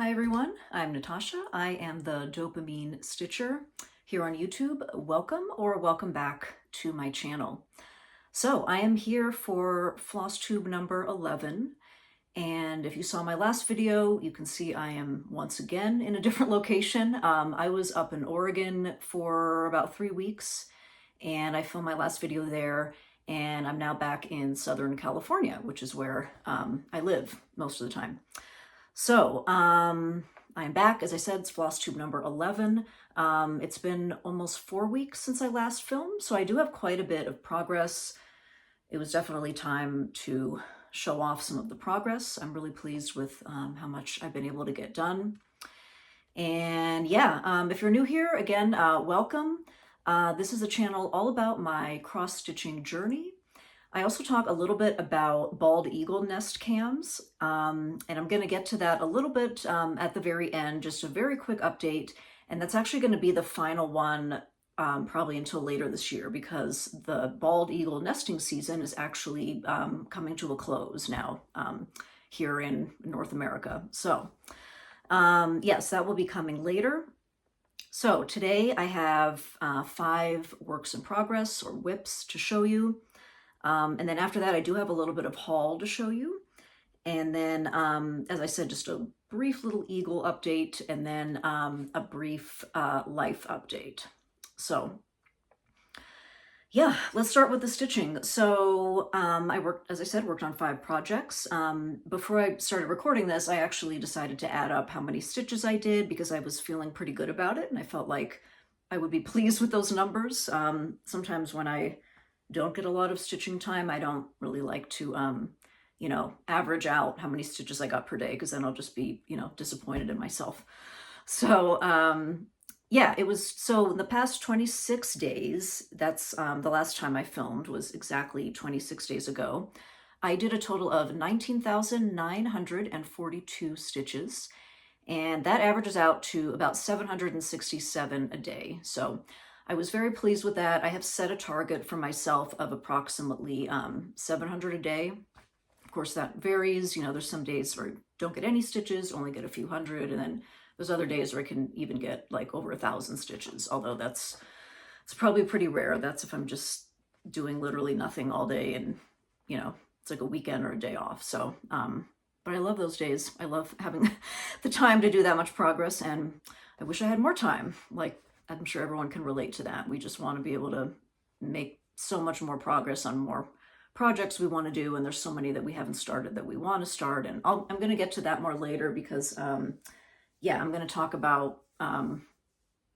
Hi everyone, I'm Natasha. I am the Dopamine Stitcher here on YouTube. Welcome or welcome back to my channel. So I am here for FlossTube number 11. And if you saw my last video, you can see I am once again in a different location. I was up in Oregon for about 3 weeks and I filmed my last video there, and I'm now back in Southern California, which is where I live most of the time. So I'm back. As I said, it's FlossTube number 11. It's been almost 4 weeks since I last filmed, so I do have quite a bit of progress. It was definitely time to show off some of the progress. I'm really pleased with how much I've been able to get done. And yeah, if you're new here, again, welcome. This is a channel all about my cross-stitching journey. I also talk a little bit about bald eagle nest cams, and I'm going to get to that a little bit at the very end, just a very quick update. And that's actually going to be the final one probably until later this year, because the bald eagle nesting season is actually coming to a close now here in North America. So yes, that will be coming later. So today I have 5 works in progress or WIPs to show you. And then after that, I do have a little bit of haul to show you. And then, as I said, just a brief little eagle update, and then a brief life update. So yeah, let's start with the stitching. So I worked, as I said, worked on 5 projects. Before I started recording this, I actually decided to add up how many stitches I did, because I was feeling pretty good about it. And I felt like I would be pleased with those numbers. Sometimes when I don't get a lot of stitching time, I don't really like to, you know, average out how many stitches I got per day, because then I'll just be, you know, disappointed in myself. So yeah, it was, so in the past 26 days, that's the last time I filmed was exactly 26 days ago, I did a total of 19,942 stitches, and that averages out to about 767 a day. So I was very pleased with that. I have set a target for myself of approximately 700 a day. Of course, that varies. You know, there's some days where I don't get any stitches, only get a few hundred, and then there's other days where I can even get like over 1,000 stitches, although it's probably pretty rare. That's if I'm just doing literally nothing all day and, you know, it's like a weekend or a day off. So, but I love those days. I love having the time to do that much progress, and I wish I had more time. Like, I'm sure everyone can relate to that. We just want to be able to make so much more progress on more projects we want to do, and there's so many that we haven't started that we want to start. And I'm going to get to that more later, because yeah, I'm going to talk about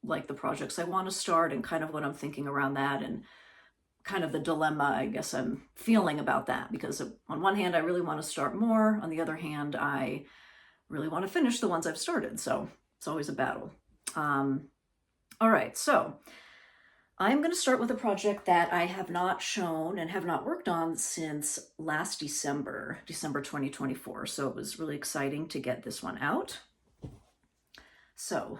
like the projects I want to start and kind of what I'm thinking around that, and kind of the dilemma I guess I'm feeling about that, because on one hand I really want to start more, on the other hand I really want to finish the ones I've started, so it's always a battle. All right, so I'm going to start with a project that I have not shown and have not worked on since last December 2024. So it was really exciting to get this one out. So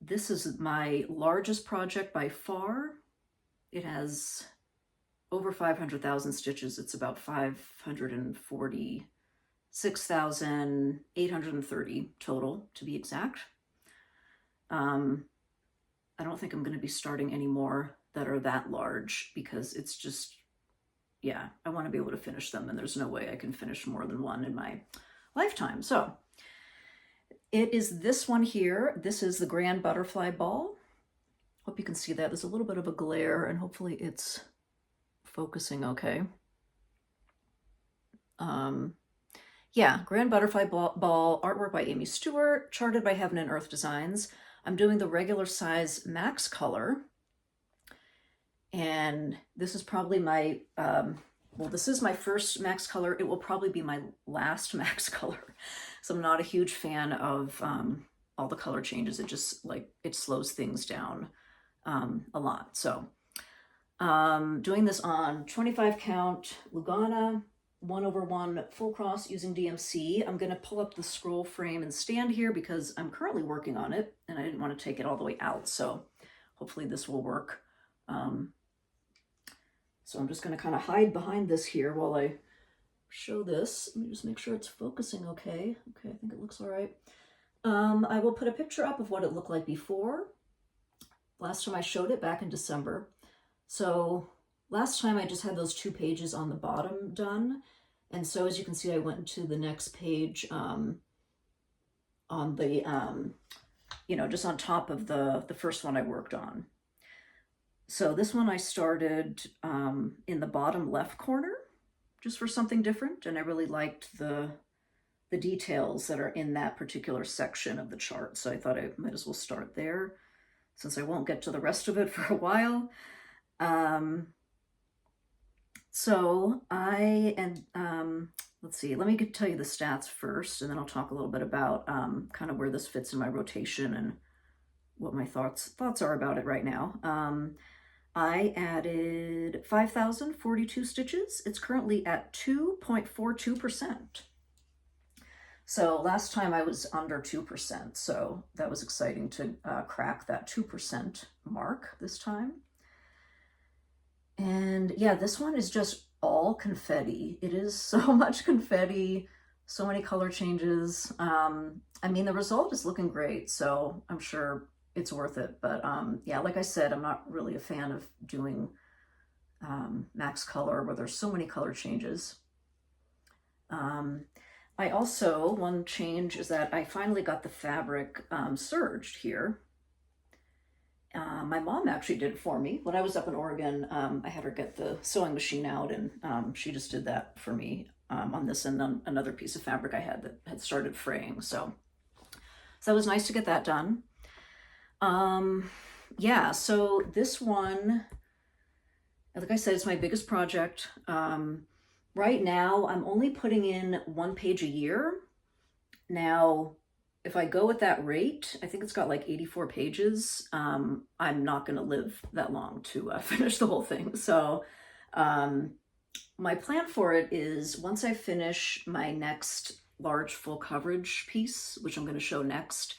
this is my largest project by far. It has over 500,000 stitches. It's about 546,830 total, to be exact. I don't think I'm going to be starting any more that are that large, because it's just, yeah, I want to be able to finish them, and there's no way I can finish more than one in my lifetime. So it is this one here. This is the Grand Butterfly Ball. Hope you can see that. There's a little bit of a glare, and hopefully it's focusing okay. Yeah, Grand Butterfly Ball, artwork by Aimee Stewart, charted by Heaven and Earth Designs. I'm doing the regular size max color, and this is probably my, well, this is my first max color. It will probably be my last max color. So I'm not a huge fan of all the color changes. It just, like, it slows things down a lot. So doing this on 25 count Lugana, 1/1 full cross using DMC. I'm going to pull up the scroll frame and stand here because I'm currently working on it, and I didn't want to take it all the way out, so hopefully this will work. So I'm just going to kind of hide behind this here while I show this. Let me just make sure it's focusing okay. Okay, I think it looks all right. I will put a picture up of what it looked like before. Last time I showed it back in December. So last time I just had those 2 pages on the bottom done. And so as you can see, I went to the next page on the, just on top of the first one I worked on. So this one I started in the bottom left corner, just for something different. And I really liked the details that are in that particular section of the chart. So I thought I might as well start there, since I won't get to the rest of it for a while. Let's see, let me tell you the stats first, and then I'll talk a little bit about kind of where this fits in my rotation and what my thoughts are about it right now. I added 5,042 stitches. It's currently at 2.42%. So last time I was under 2%, so that was exciting to crack that 2% mark this time. And yeah, this one is just all confetti. It is so much confetti, so many color changes. I mean, the result is looking great, so I'm sure it's worth it. But yeah, like I said, I'm not really a fan of doing max color where there's so many color changes. I also, one change is that I finally got the fabric serged here. My mom actually did it for me. When I was up in Oregon, I had her get the sewing machine out, and she just did that for me on this and then another piece of fabric I had that had started fraying. So that was nice to get that done. Yeah, so this one, like I said, it's my biggest project. Right now, I'm only putting in 1 page a year. Now, if I go at that rate, I think it's got like 84 pages. I'm not going to live that long to finish the whole thing. So my plan for it is, once I finish my next large full coverage piece, which I'm going to show next,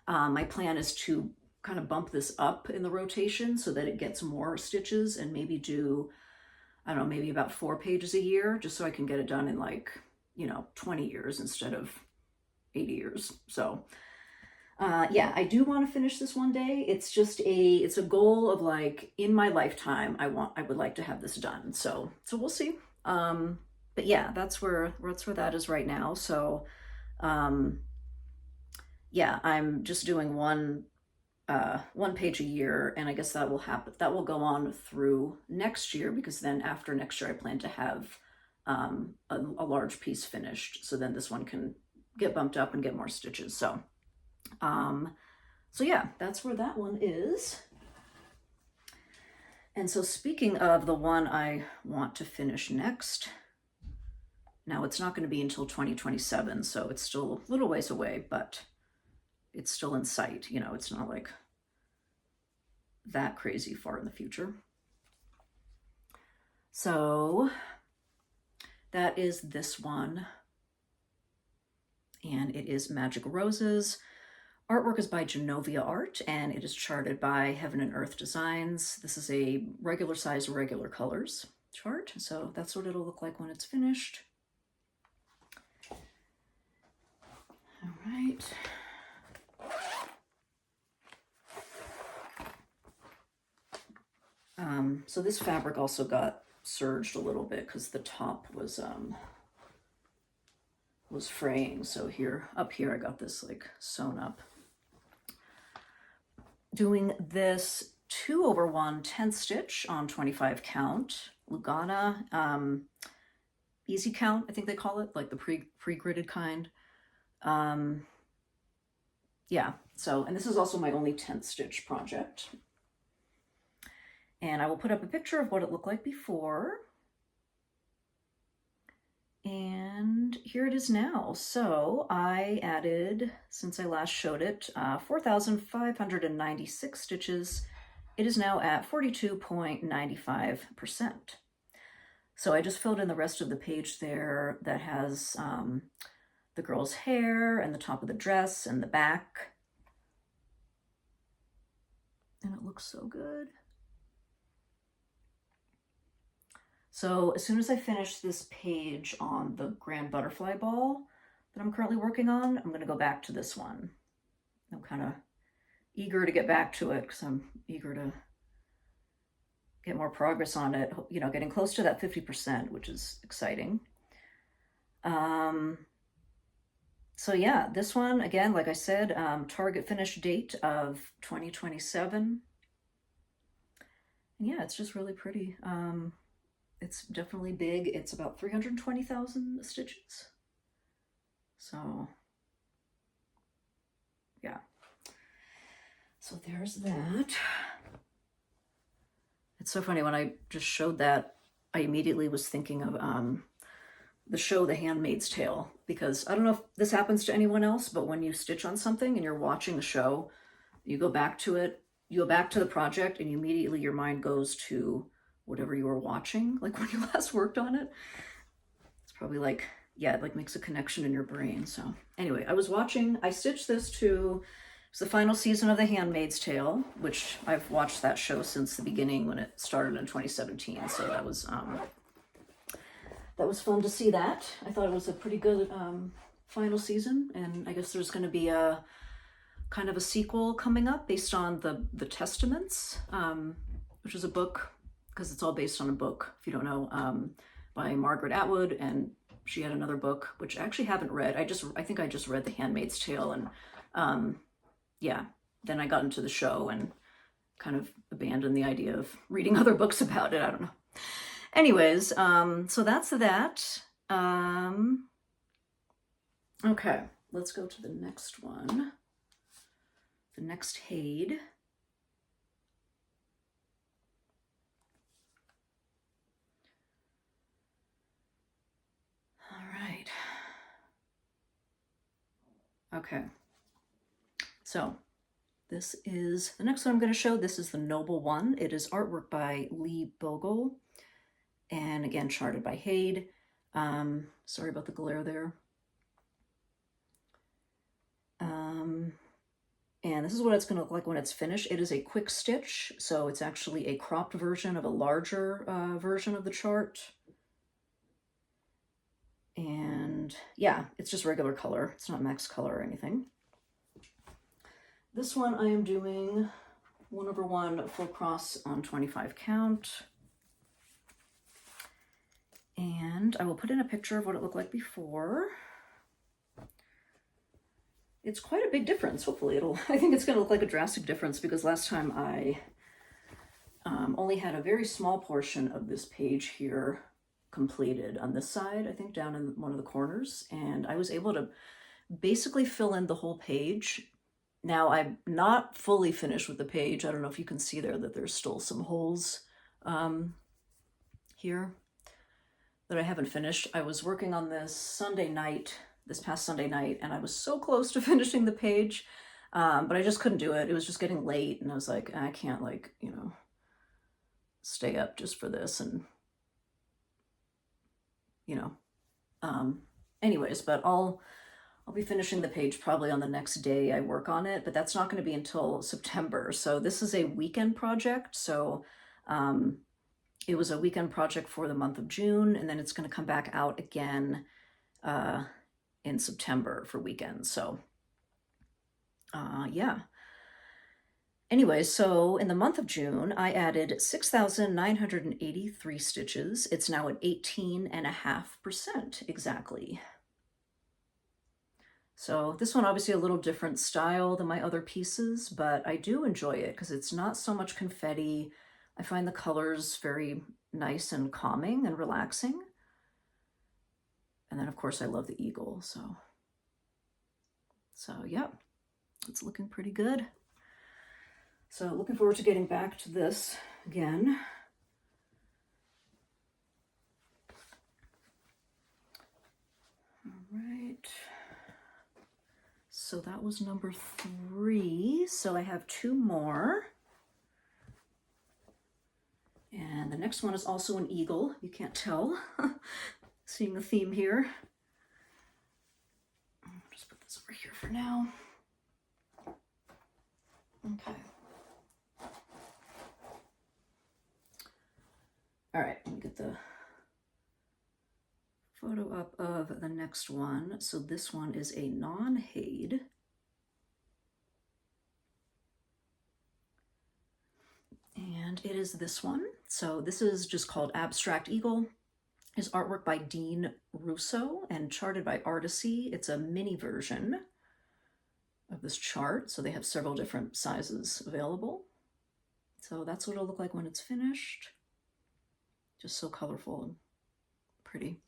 my plan is to kind of bump this up in the rotation so that it gets more stitches, and maybe do, I don't know, maybe about 4 pages a year, just so I can get it done in like, 20 years instead of 80 years. So yeah, I do want to finish this one day. It's just it's a goal of, like, in my lifetime, I would like to have this done. So we'll see. But yeah, that's where that is right now. So yeah, I'm just doing one page a year, and I guess that will go on through next year, because then after next year I plan to have a large piece finished, so then this one can get bumped up and get more stitches. So yeah, that's where that one is. And so speaking of the one I want to finish next, now it's not going to be until 2027, so it's still a little ways away, but it's still in sight. It's not like that crazy far in the future. So that is this one, and it is Magic Roses. Artwork is by Jenoviya Art, and it is charted by Heaven and Earth Designs. This is a regular size, regular colors chart, so that's what it'll look like when it's finished. All right. So this fabric also got serged a little bit because the top was fraying. So up here I got this like sewn up. Doing this 2/1 10th stitch on 25 count Lugana, easy count, I think they call it, like the pre-gridded kind. Yeah, so, and this is also my only 10th stitch project. And I will put up a picture of what it looked like before. And here it is now. So I added, since I last showed it, 4,596 stitches. It is now at 42.95%. So I just filled in the rest of the page there that has the girl's hair and the top of the dress and the back. And it looks so good. So as soon as I finish this page on the grand butterfly ball that I'm currently working on, I'm going to go back to this one. I'm kind of eager to get back to it because I'm eager to get more progress on it, you know, getting close to that 50%, which is exciting. So yeah, this one, again, like I said, target finish date of 2027. And yeah, it's just really pretty. It's definitely big. It's about 320,000 stitches. So yeah. So there's that. It's so funny, when I just showed that, I immediately was thinking of the show The Handmaid's Tale, because I don't know if this happens to anyone else, but when you stitch on something and you're watching the show, you go back to it, you go back to the project, and immediately your mind goes to whatever you were watching, like when you last worked on it. It's probably like, yeah, it like makes a connection in your brain. So anyway, I stitched this to, it's the final season of The Handmaid's Tale, which I've watched that show since the beginning when it started in 2017. So that was fun to see that. I thought it was a pretty good final season, and I guess there's going to be a kind of a sequel coming up based on the Testaments, which is a book, because it's all based on a book, if you don't know, by Margaret Atwood, and she had another book which I actually haven't read. I think I just read The Handmaid's Tale, and yeah, then I got into the show and kind of abandoned the idea of reading other books about it. I don't know. Anyways, so that's that. Okay, let's go to the next one. The next HAED. All right. Okay. So this is the next one I'm going to show. This is the Noble One. It is artwork by Bogle, and again, charted by HAED. Sorry about the glare there. And this is what it's going to look like when it's finished. It is a quick stitch, so it's actually a cropped version of a larger version of the chart. And yeah, it's just regular color. It's not max color or anything. This one I am doing 1/1 full cross on 25 count. And I will put in a picture of what it looked like before. It's quite a big difference. Hopefully I think it's going to look like a drastic difference, because last time I only had a very small portion of this page here completed on this side, I think down in one of the corners, and I was able to basically fill in the whole page. Now I'm not fully finished with the page. I don't know if you can see there that there's still some holes here that I haven't finished. I was working on this past Sunday night, and I was so close to finishing the page, but I just couldn't do it. It was just getting late, and I was like, I can't, like, you know, stay up just for this, and you know, anyways, but I'll be finishing the page probably on the next day I work on it, but that's not going to be until September. So this is a weekend project. So it was a weekend project for the month of June, and then it's going to come back out again in September for weekends. So yeah. Anyway, so in the month of June, I added 6,983 stitches. It's now at 18.5% exactly. So this one, obviously a little different style than my other pieces, but I do enjoy it because it's not so much confetti. I find the colors very nice and calming and relaxing. And then of course I love the eagle, so yeah, it's looking pretty good. So looking forward to getting back to this again. All right. So that was number 3. So I have 2 more. And the next one is also an eagle. You can't tell. Seeing the theme here. I'll just put this over here for now. Okay. All right, let me get the photo up of the next one. So this one is a non-HAED. And it is this one. So this is just called Abstract Eagle. It's artwork by Dean Russo and charted by Artecy. It's a mini version of this chart. So they have several different sizes available. So that's what it'll look like when it's finished. Just so colorful and pretty.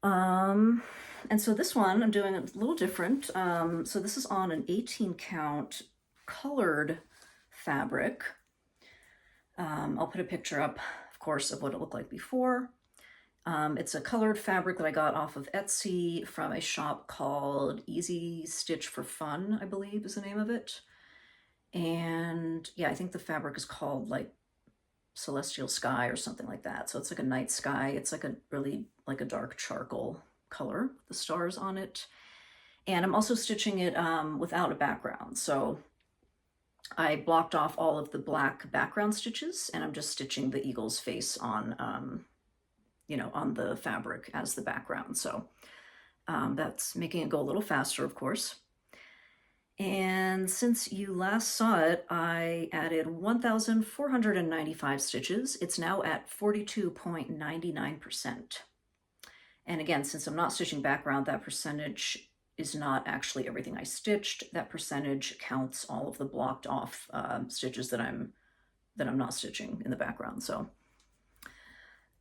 And so this one I'm doing a little different. So this is on an 18 count colored fabric. I'll put a picture up, of course, of what it looked like before. It's a colored fabric that I got off of Etsy from a shop called EasyStitchforFun, I believe is the name of it. And yeah, I think the fabric is called like Celestial Sky or something like that. So it's like a night sky. It's like a really like a dark charcoal color, the stars on it. And I'm also stitching it without a background. So I blocked off all of the black background stitches and I'm just stitching the eagle's face on, you know, on the fabric as the background. So that's making it go a little faster, of course. And since you last saw it, I added 1,495 stitches. It's now at 42.99%. And again, since I'm not stitching background, that percentage is not actually everything I stitched. That percentage counts all of the blocked off stitches that I'm not stitching in the background. So,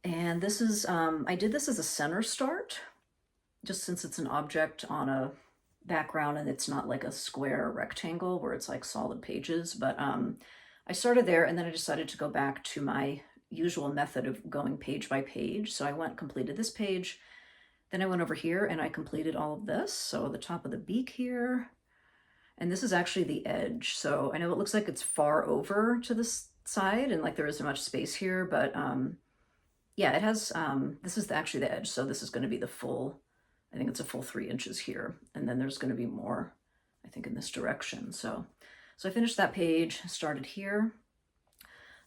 and this is, I did this as a center start, just since it's an object on a background and it's not like a square rectangle where it's like solid pages. But I started there and then I decided to go back to my usual method of going page by page. So I completed this page. Then I went over here and I completed all of this. So the top of the beak here, and this is actually the edge. So I know it looks like it's far over to this side and like there isn't much space here, but yeah, it has, this is actually the edge. So this is going to be the full, I think it's a full 3 inches here. And then there's going to be more, I think, in this direction. So I finished that page, started here.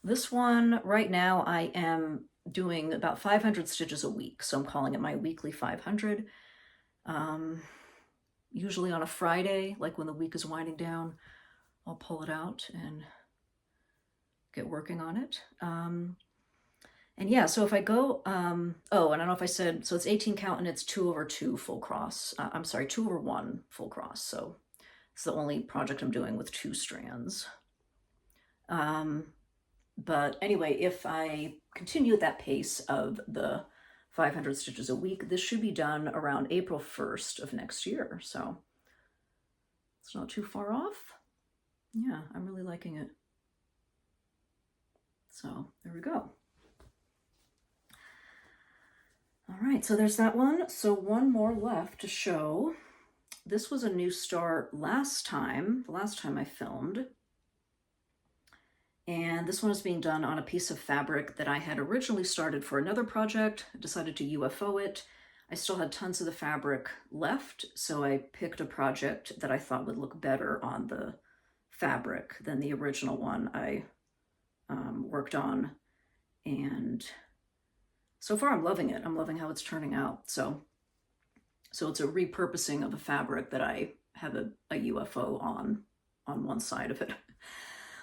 This one right now I am doing about 500 stitches a week. So I'm calling it my weekly 500. Usually on a Friday, like when the week is winding down, I'll pull it out and get working on it. And yeah, so if I go, oh, and I don't know if I said, so it's 18 count and it's 2/2 full cross. I'm sorry, 2/1 full cross. So it's the only project I'm doing with 2 strands. But anyway, if I continue at that pace of the 500 stitches a week, this should be done around April 1st of next year. So it's not too far off. Yeah, I'm really liking it. So there we go. All right, so there's that one. So one more left to show. This was a new start the last time I filmed. And this one is being done on a piece of fabric that I had originally started for another project. I decided to UFO it. I still had tons of the fabric left, so I picked a project that I thought would look better on the fabric than the original one I worked on. And so far I'm loving it. I'm loving how it's turning out. So it's a repurposing of a fabric that I have a UFO on one side of it.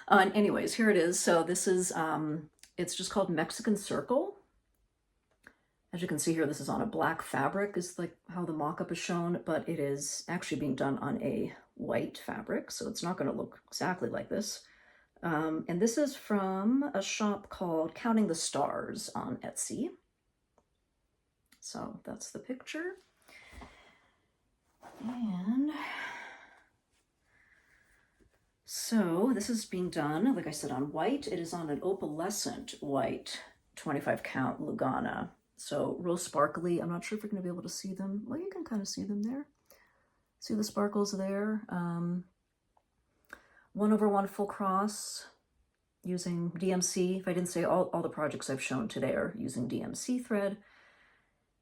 And anyways, here it is. So this is, it's just called Mexican Circle. As you can see here, this is on a black fabric, is like how the mock-up is shown, but it is actually being done on a white fabric. So it's not going to look exactly like this. And this is from a shop called Counting the Stars on Etsy. So that's the picture. And so this is being done, like I said, on white. It is on an opalescent white 25 count Lugana. So real sparkly. I'm not sure if you're going to be able to see them. Well, you can kind of see them there. See the sparkles there. 1/1 full cross using DMC. If I didn't say, all the projects I've shown today are using DMC thread.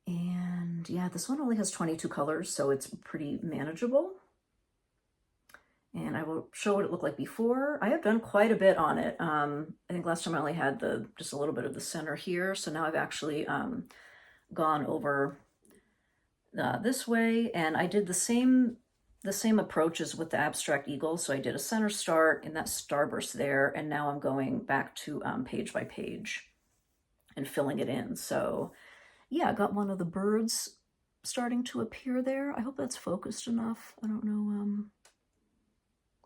And yeah, this one only has 22 colors, so it's pretty manageable. And I will show what it looked like before. I have done quite a bit on it. I think last time I only had just a little bit of the center here. So now I've actually, gone over this way, and I did the same approaches with the abstract eagle. So I did a center start in that starburst there, and now I'm going back to page by page and filling it in. So yeah, I got one of the birds starting to appear there. I hope that's focused enough. I don't know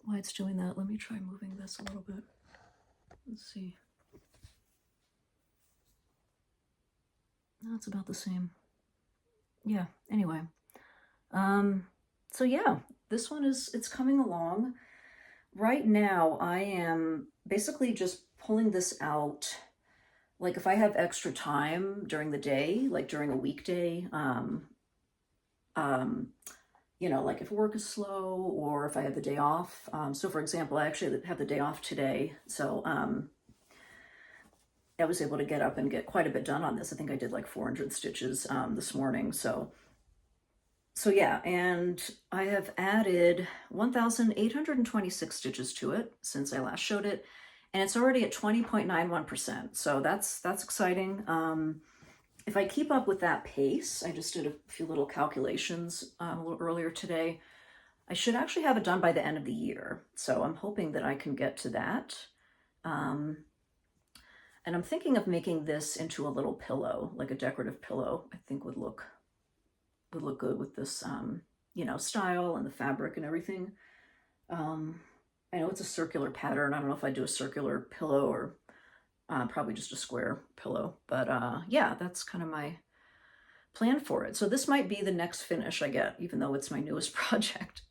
why it's doing that. Let me try moving this a little bit. Let's see. No, it's about the same. Yeah, anyway. So yeah, this one it's coming along. Right now, I am basically just pulling this out. Like if I have extra time during the day, like during a weekday, you know, like if work is slow or if I have the day off. So for example, I actually have the day off today. So I was able to get up and get quite a bit done on this. I think I did like 400 stitches this morning. So yeah, and I have added 1,826 stitches to it since I last showed it, and it's already at 20.91%. So that's exciting. If I keep up with that pace, I just did a few little calculations a little earlier today, I should actually have it done by the end of the year. So I'm hoping that I can get to that. And I'm thinking of making this into a little pillow, like a decorative pillow. I think would look good with this, you know, style and the fabric and everything. I know it's a circular pattern. I don't know if I do a circular pillow or probably just a square pillow, but yeah, that's kind of my plan for it. So this might be the next finish I get, even though it's my newest project,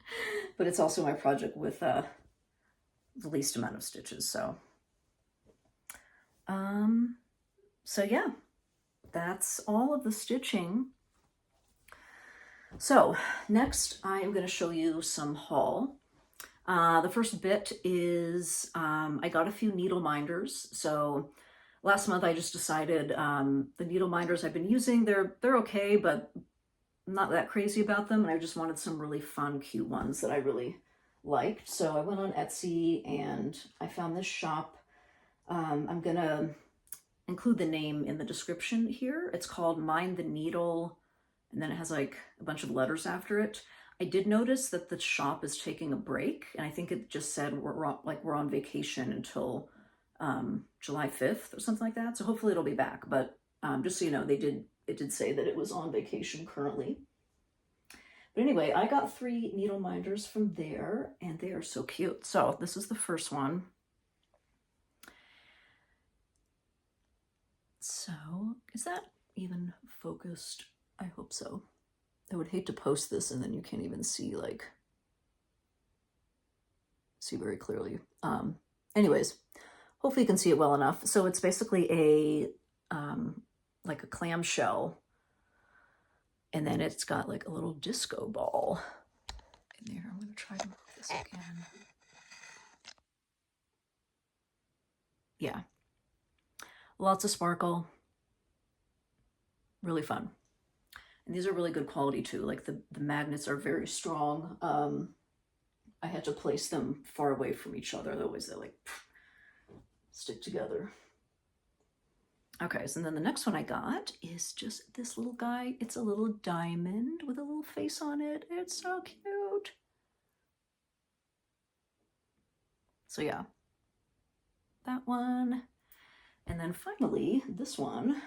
but it's also my project with the least amount of stitches. So yeah, that's all of the stitching. So next I am going to show you some haul. The first bit is I got a few Needleminders. So last month I just decided the Needleminders I've been using, they're okay, but I'm not that crazy about them. And I just wanted some really fun, cute ones that I really liked. So I went on Etsy and I found this shop. I'm going to include the name in the description here. It's called Mind the Needle, and then it has like a bunch of letters after it. I did notice that the shop is taking a break, and I think it just said we're on vacation until July 5th or something like that. So hopefully it'll be back. But just so you know, it did say that it was on vacation currently. But anyway, I got 3 Needleminders from there, and they are so cute. So this is the first one. So is that even focused? I hope so. I would hate to post this and then you can't even see very clearly. Anyways, hopefully you can see it well enough. So it's basically a like a clamshell, and then it's got like a little disco ball in there. I'm gonna try to move this again. Yeah, lots of sparkle, really fun. And these are really good quality too. Like the magnets are very strong. I had to place them far away from each other. Otherwise they like stick together. Okay, so then the next one I got is just this little guy. It's a little diamond with a little face on it. It's so cute. So yeah, that one. And then finally, this one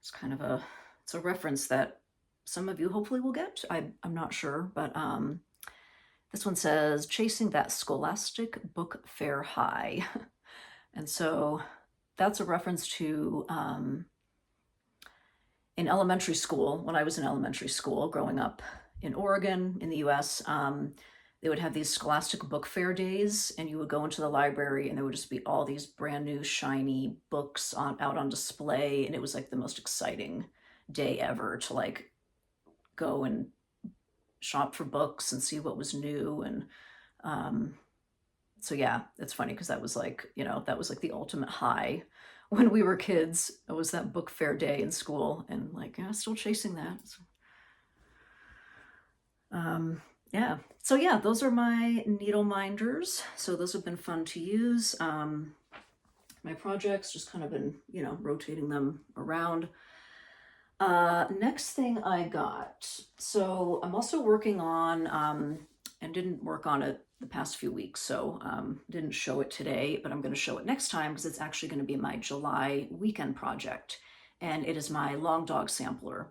is kind of it's a reference that some of you hopefully will get. I'm not sure, but this one says, "Chasing that scholastic book fair high." And so that's a reference to in elementary school, when I was in elementary school growing up in Oregon in the US, they would have these scholastic book fair days, and you would go into the library and there would just be all these brand new shiny books out on display. And it was like the most exciting day ever to like go and shop for books and see what was new. And so yeah, it's funny because that was like, you know, that was like the ultimate high when we were kids. It was that book fair day in school, and like, yeah, still chasing that. So, yeah, so yeah, those are my Needleminders. So those have been fun to use. My projects, just kind of been, you know, rotating them around. Next thing I got. So I'm also working on, and didn't work on it the past few weeks, so didn't show it today, but I'm going to show it next time because it's actually going to be my July weekend project, and it is my long dog sampler.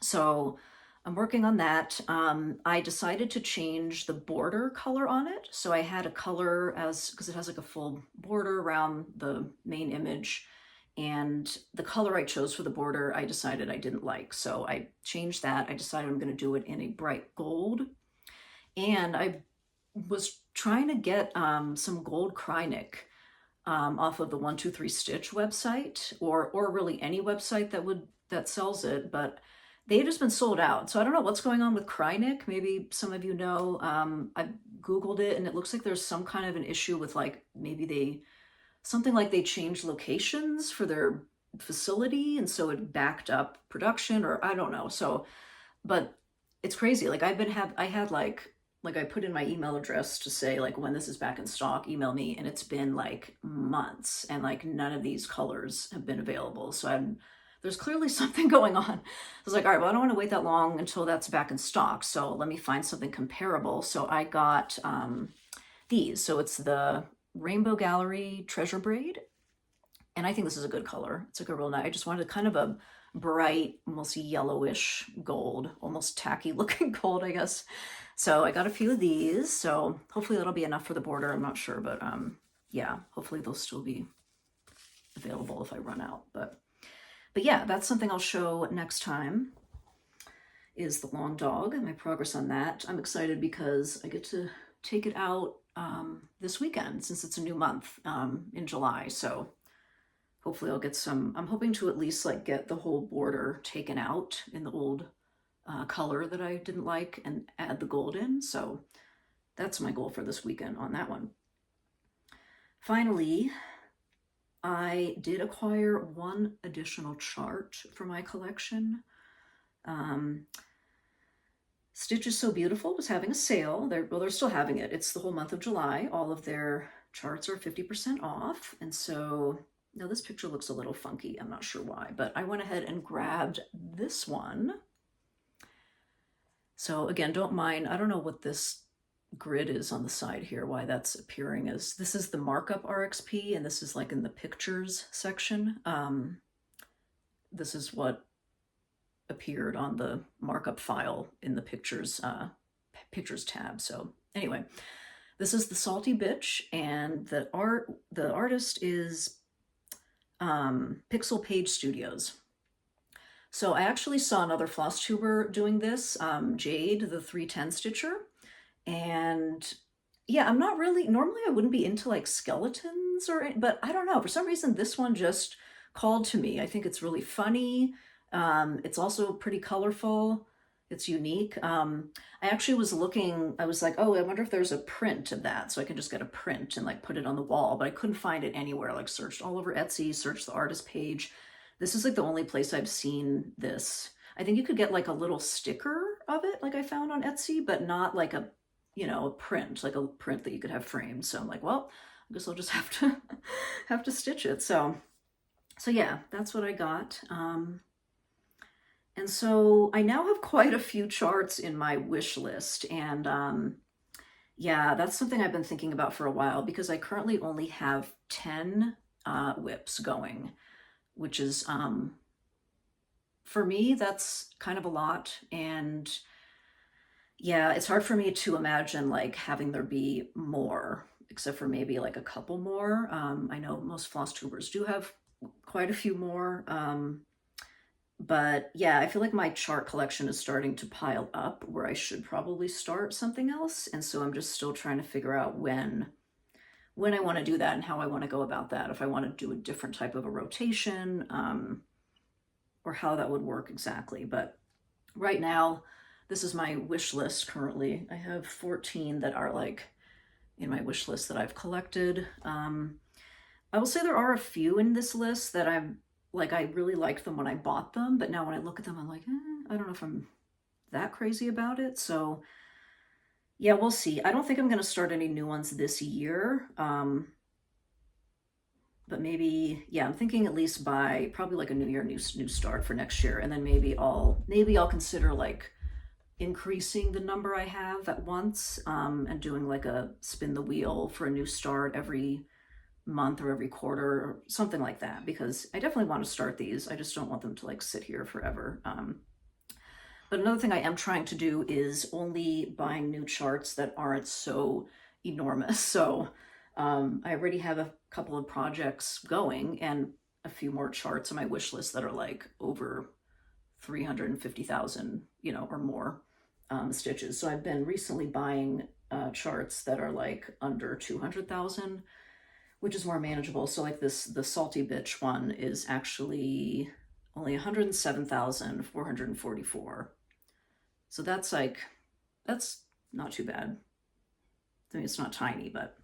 So I'm working on that. I decided to change the border color on it. So I had a color because it has like a full border around the main image, and the color I chose for the border, I decided I didn't like. So I changed that. I decided I'm going to do it in a bright gold. And I was trying to get some gold Krynic off of the 123 Stitch website, or really any website that sells it, but they've just been sold out. So I don't know what's going on with Krynic. Maybe some of you know. I Googled it, and it looks like there's some kind of an issue with, like, maybe something like they changed locations for their facility, and so it backed up production, or I don't know. So, but it's crazy. Like, I had like I put in my email address to say, like, when this is back in stock, email me, and it's been like months, and like none of these colors have been available. So there's clearly something going on. I was like, all right, well, I don't want to wait that long until that's back in stock, so let me find something comparable. So I got these. So it's the Rainbow Gallery Treasure Braid, and I think this is a good color. It's like a real nice, I just wanted kind of a bright, almost yellowish gold, almost tacky looking gold, I guess. So I got a few of these, so hopefully that'll be enough for the border. I'm not sure, but yeah, hopefully they'll still be available if I run out. But yeah, that's something I'll show next time, is the long dog and my progress on that. I'm excited because I get to take it out this weekend, since it's a new month in July. So hopefully I'll get some, I'm hoping to at least like get the whole border taken out in the old color that I didn't like and add the gold in. So that's my goal for this weekend on that one. Finally, I did acquire one additional chart for my collection. Stitch is So Beautiful was having a sale. They're still having it. It's the whole month of July. All of their charts are 50% off. And so now this picture looks a little funky. I'm not sure why, but I went ahead and grabbed this one. So again, don't mind, I don't know what this grid is on the side here, why that's appearing as, this is the markup RXP, and this is like in the pictures section. This is what appeared on the markup file in the pictures tab. So anyway, this is the Salty Bitch, and the artist is Pixel Paige Studios. So I actually saw another floss-tuber doing this, Jade, the 310 stitcher. And yeah, I'm not really, normally I wouldn't be into like skeletons but I don't know, for some reason this one just called to me. I think it's really funny. It's also pretty colorful. It's unique. I actually was looking, I was like, oh, I wonder if there's a print of that, so I can just get a print and like put it on the wall, but I couldn't find it anywhere. Like searched all over Etsy, searched the artist page. This is like the only place I've seen this. I think you could get like a little sticker of it, like I found on Etsy, but not like a, you know, a print, like a print that you could have framed. So I'm like, well, I guess I'll just have to stitch it. So yeah, that's what I got. And so I now have quite a few charts in my wish list, and yeah, that's something I've been thinking about for a while, because I currently only have 10 whips going, which is, for me, that's kind of a lot. And yeah, it's hard for me to imagine like having there be more, except for maybe like a couple more. I know most floss tubers do have quite a few more. But yeah, I feel like my chart collection is starting to pile up where I should probably start something else. And so I'm just still trying to figure out when I want to do that and how I want to go about that. If I want to do a different type of a rotation, or how that would work exactly. But right now, this is my wish list currently. I have 14 that are like in my wish list that I've collected. I will say there are a few in this list that I'm like, I really liked them when I bought them, but now when I look at them, I'm like, I don't know if I'm that crazy about it. So yeah, we'll see. I don't think I'm going to start any new ones this year. but maybe, yeah, I'm thinking at least by probably like a new year, new start for next year. And then maybe I'll consider like increasing the number I have at once, and doing like a spin the wheel for a new start every month or every quarter or something like that, because I definitely want to start these. I just don't want them to like sit here forever. But another thing I am trying to do is only buying new charts that aren't so enormous. So I already have a couple of projects going and a few more charts on my wish list that are like over 350,000, you know, or more stitches. So I've been recently buying charts that are like under 200,000, which is more manageable. So like the Salty Bitch one is actually only 107,444. So that's not too bad. I mean, it's not tiny, but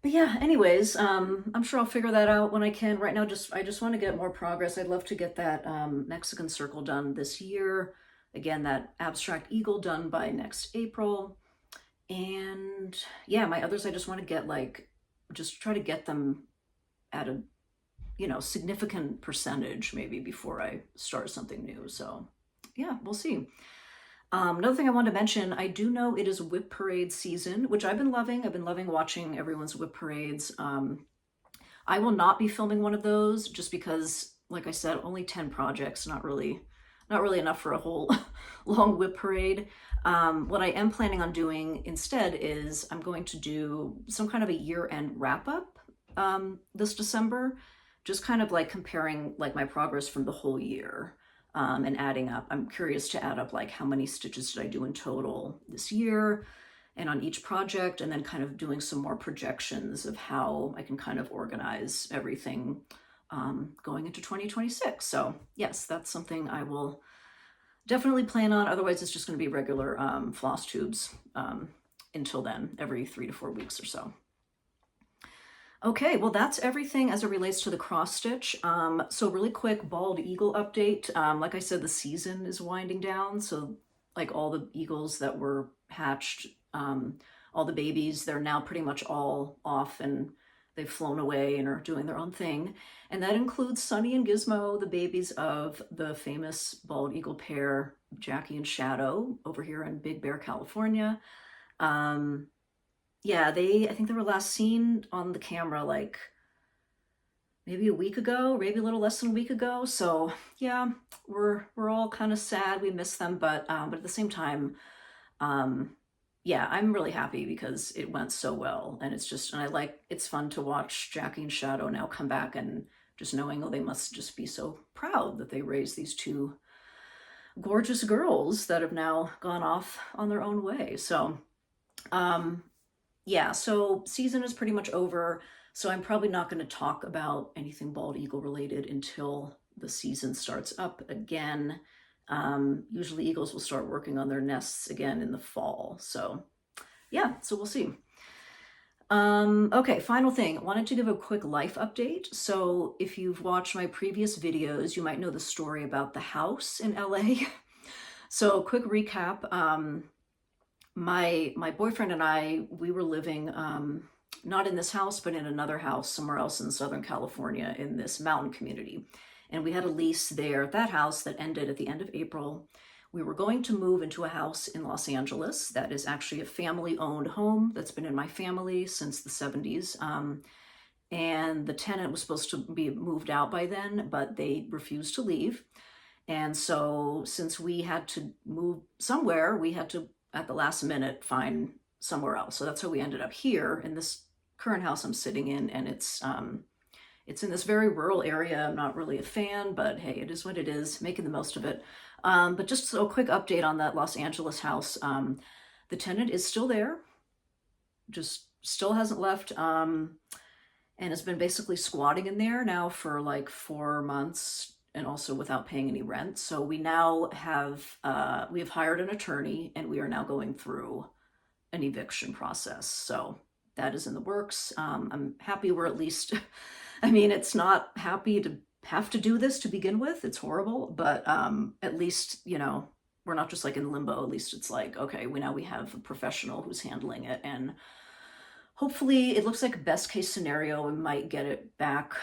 yeah, anyways, I'm sure I'll figure that out when I can. Right now, I just want to get more progress. I'd love to get that Mexican circle done this year. Again, that abstract eagle done by next April. And yeah, my others, I just want to get like, just try to get them at a, you know, significant percentage maybe before I start something new. So yeah, we'll see. Another thing I wanted to mention, I do know it is whip parade season, which I've been loving. I've been loving watching everyone's whip parades. I will not be filming one of those just because, like I said, only 10 projects, not really enough for a whole long whip parade. What I am planning on doing instead is I'm going to do some kind of a year-end wrap-up this December, just kind of like comparing like my progress from the whole year. And adding up. I'm curious to add up like how many stitches did I do in total this year and on each project, and then kind of doing some more projections of how I can kind of organize everything going into 2026. So yes, that's something I will definitely plan on. Otherwise, it's just going to be regular floss tubes until then, every 3 to 4 weeks or so. Okay, well, that's everything as it relates to the cross stitch. So really quick bald eagle update. Like I said, the season is winding down. So like all the eagles that were hatched, all the babies, they're now pretty much all off and they've flown away and are doing their own thing. And that includes Sunny and Gizmo, the babies of the famous bald eagle pair, Jackie and Shadow, over here in Big Bear, California. Yeah, I think they were last seen on the camera like maybe a week ago, maybe a little less than a week ago. So yeah, we're all kind of sad. We miss them, but at the same time, yeah, I'm really happy because it went so well. And it's fun to watch Jackie and Shadow now come back and just knowing, oh, they must just be so proud that they raised these two gorgeous girls that have now gone off on their own way. So, yeah, so season is pretty much over, so I'm probably not going to talk about anything bald eagle related until the season starts up again. Usually eagles will start working on their nests again in the fall, so yeah, so we'll see. Okay, final thing, I wanted to give a quick life update. So if you've watched my previous videos, you might know the story about the house in LA. So quick recap. My boyfriend and I, we were living not in this house, but in another house somewhere else in Southern California in this mountain community. And we had a lease there at that house that ended at the end of April. We were going to move into a house in Los Angeles that is actually a family-owned home that's been in my family since the 70s. And the tenant was supposed to be moved out by then, but they refused to leave. And so since we had to move somewhere, we had to at the last minute find somewhere else. So that's how we ended up here in this current house I'm sitting in, and it's in this very rural area. I'm not really a fan, but hey, it is what it is, making the most of it. But just a quick update on that Los Angeles house. The tenant is still there, just still hasn't left, and has been basically squatting in there now for like 4 months, and also without paying any rent. So we now have, we have hired an attorney, and we are now going through an eviction process. So that is in the works. I'm happy we're at least, I mean, it's not happy to have to do this to begin with. It's horrible, but at least, you know, we're not just like in limbo. At least it's like, okay, we have a professional who's handling it, and hopefully, it looks like best case scenario, we might get it back.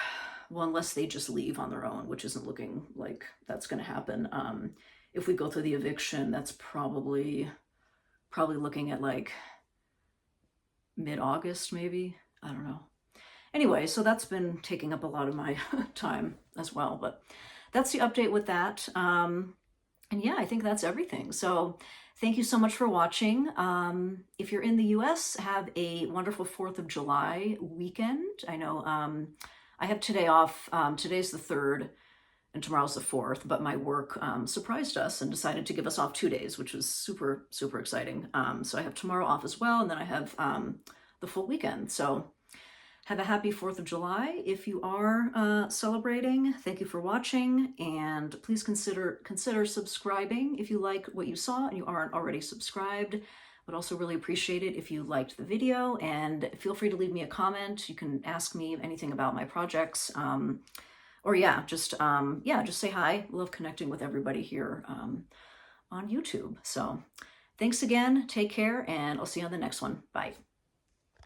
Well, unless they just leave on their own, which isn't looking like that's going to happen. If we go through the eviction, that's probably looking at like mid-August, maybe. I don't know. Anyway, so that's been taking up a lot of my time as well, but that's the update with that. And yeah, I think that's everything. So thank you so much for watching. If you're in the US, have a wonderful 4th of July weekend. I know I have today off. Today's the 3rd and tomorrow's the 4th, but my work surprised us and decided to give us off 2 days, which was super, super exciting. So I have tomorrow off as well, and then I have the full weekend. So have a happy 4th of July if you are celebrating. Thank you for watching, and please consider subscribing if you like what you saw and you aren't already subscribed. Would also really appreciate it if you liked the video, and feel free to leave me a comment. You can ask me anything about my projects, or just say hi. Love connecting with everybody here on YouTube. So thanks again, take care, and I'll see you on the next one. Bye.